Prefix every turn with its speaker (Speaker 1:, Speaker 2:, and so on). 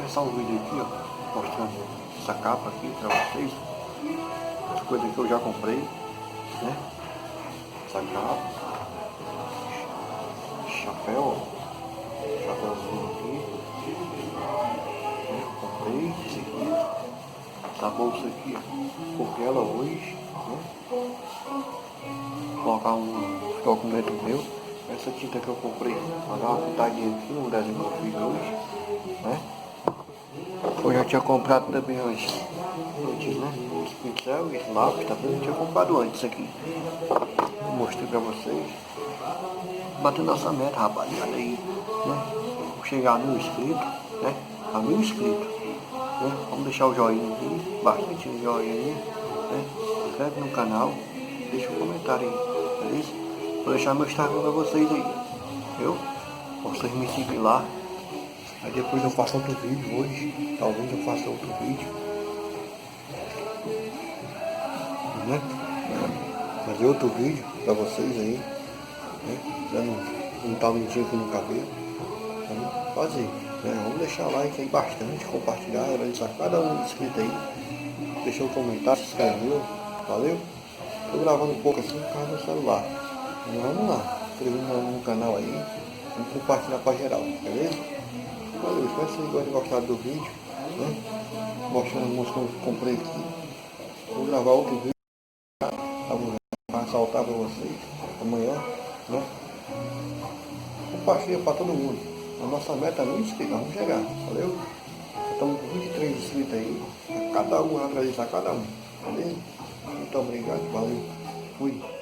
Speaker 1: começar um vídeo aqui, ó, mostrando essa capa aqui pra vocês. Essa coisa que eu já comprei, né? Essa capa, chapéu, ó, chapéuzinho aqui, né? Comprei esse aqui, essa bolsa aqui, ó, comprei ela hoje, né? Vou colocar um documento meu. Essa tinta que eu comprei, vou dar uma pintadinha aqui no desenho que eu fiz hoje, né? Eu já tinha comprado também antes, né? Os pincel e lápis, tá vendo? Eu tinha comprado antes aqui. Eu mostrei pra vocês. Batendo nossa meta, rapaziada, aí, né? Vamos chegar a 1000 inscritos, né? A 1000 inscritos, né? Vamos deixar o joinha aqui, bastante joinha aí, né? Se inscreve no canal, deixa um comentário aí, beleza? Vou deixar meu Instagram pra vocês aí, viu? Vocês me seguem lá. Aí depois eu faço outro vídeo hoje. Talvez eu faça outro vídeo, né? Fazer outro vídeo pra vocês aí, né? Dando um talentinho aqui no cabelo. Vamos fazer, né? Vamos deixar like aí bastante, compartilhar, agradecer a cada um inscrito aí. Deixou um comentário, se inscreveu, valeu? Tô gravando um pouco assim por causa do celular. Então, vamos lá, inscrevendo no canal aí. Vamos compartilhar pra geral, beleza? Valeu, espero que vocês tenham gostado do vídeo, né? Mostrando a música que eu comprei aqui. Vou gravar outro vídeo para saltar para vocês amanhã, né? Compartilha para todo mundo. A nossa meta é 1000 inscritos, vamos chegar, valeu? Estamos com 23 inscritos aí. Cada um vai agradecer a cada um, beleza? Muito obrigado, valeu. Fui.